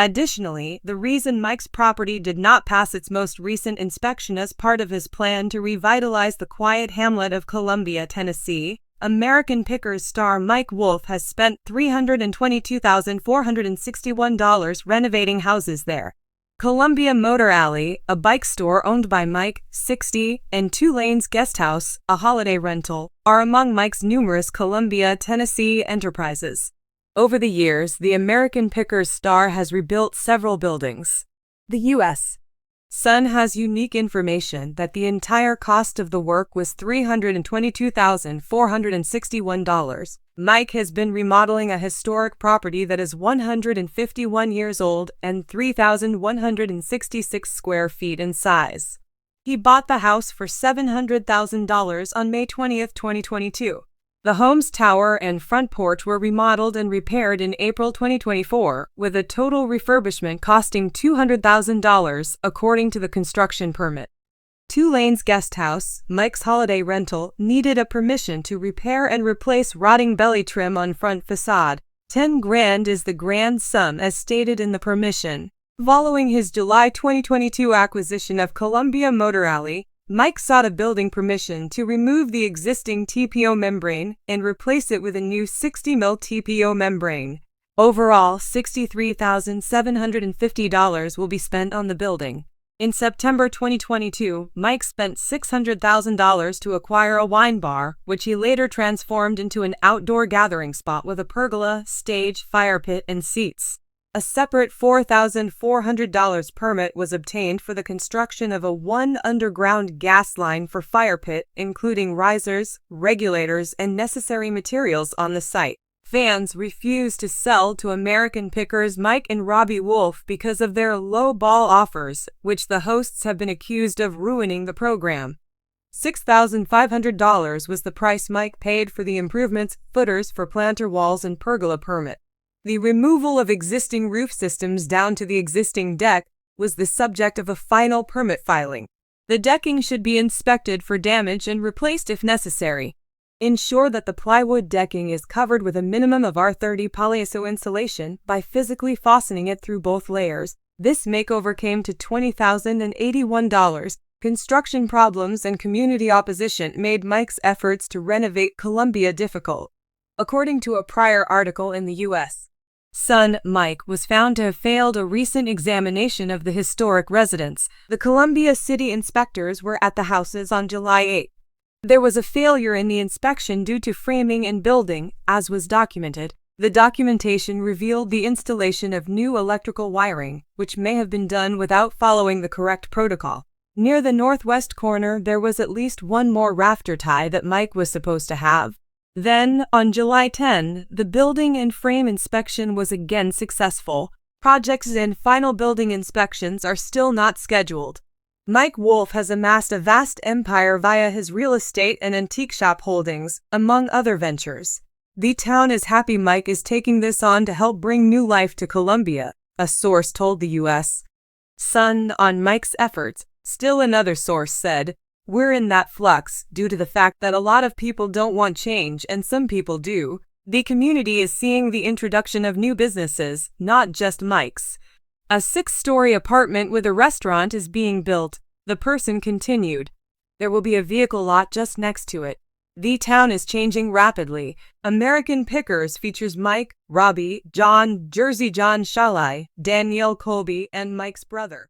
Additionally, the reason Mike's property did not pass its most recent inspection as part of his plan to revitalize the quiet hamlet of Columbia, Tennessee, American Pickers star Mike Wolfe has spent $322,461 renovating houses there. Columbia Motor Alley, a bike store owned by Mike, 60, and Two Lanes Guest House, a holiday rental, are among Mike's numerous Columbia, Tennessee enterprises. Over the years, the American Pickers star has rebuilt several buildings. The U.S. Sun has unique information that the entire cost of the work was $322,461. Mike has been remodeling a historic property that is 151 years old and 3,166 square feet in size. He bought the house for $700,000 on May 20, 2022. The home's tower and front porch were remodeled and repaired in April 2024, with a total refurbishment costing $200,000, according to the construction permit. Two Lanes Guest House, Mike's holiday rental, needed a permission to repair and replace rotting belly trim on front facade. $10,000 is the grand sum as stated in the permission. Following his July 2022 acquisition of Columbia Motor Alley, Mike sought a building permission to remove the existing TPO membrane and replace it with a new 60mm TPO membrane. Overall, $63,750 will be spent on the building. In September 2022, Mike spent $600,000 to acquire a wine bar, which he later transformed into an outdoor gathering spot with a pergola, stage, fire pit, and seats. A separate $4,400 permit was obtained for the construction of a underground gas line for fire pit, including risers, regulators, and necessary materials on the site. Fans refused to sell to American Pickers Mike and Robbie Wolfe because of their low-ball offers, which the hosts have been accused of ruining the program. $6,500 was the price Mike paid for the improvements, footers for planter walls and pergola permit. The removal of existing roof systems down to the existing deck was the subject of a final permit filing. The decking should be inspected for damage and replaced if necessary. Ensure that the plywood decking is covered with a minimum of R30 polyiso insulation by physically fastening it through both layers. This makeover came to $20,081. Construction problems and community opposition made Mike's efforts to renovate Columbia difficult. According to a prior article in the U.S. Sun, Mike was found to have failed a recent examination of the historic residence. The Columbia City inspectors were at the houses on July 8. There was a failure in the inspection due to framing and building, as was documented. The documentation revealed the installation of new electrical wiring, which may have been done without following the correct protocol. Near the northwest corner, there was at least one more rafter tie that Mike was supposed to have. Then, on July 10, the building and frame inspection was again successful. Projects and final building inspections are still not scheduled. Mike Wolfe has amassed a vast empire via his real estate and antique shop holdings, among other ventures. The town is happy Mike is taking this on to help bring new life to Columbia, a source told the U.S. Sun on Mike's efforts. Still another source said, "We're in that flux due to the fact that a lot of people don't want change and some people do. The community is seeing the introduction of new businesses, not just Mike's." A 6-story apartment with a restaurant is being built, the person continued. There will be a vehicle lot just next to it. The town is changing rapidly. American Pickers features Mike, Robbie, John, Jersey John Shalai, Danielle Colby, and Mike's brother.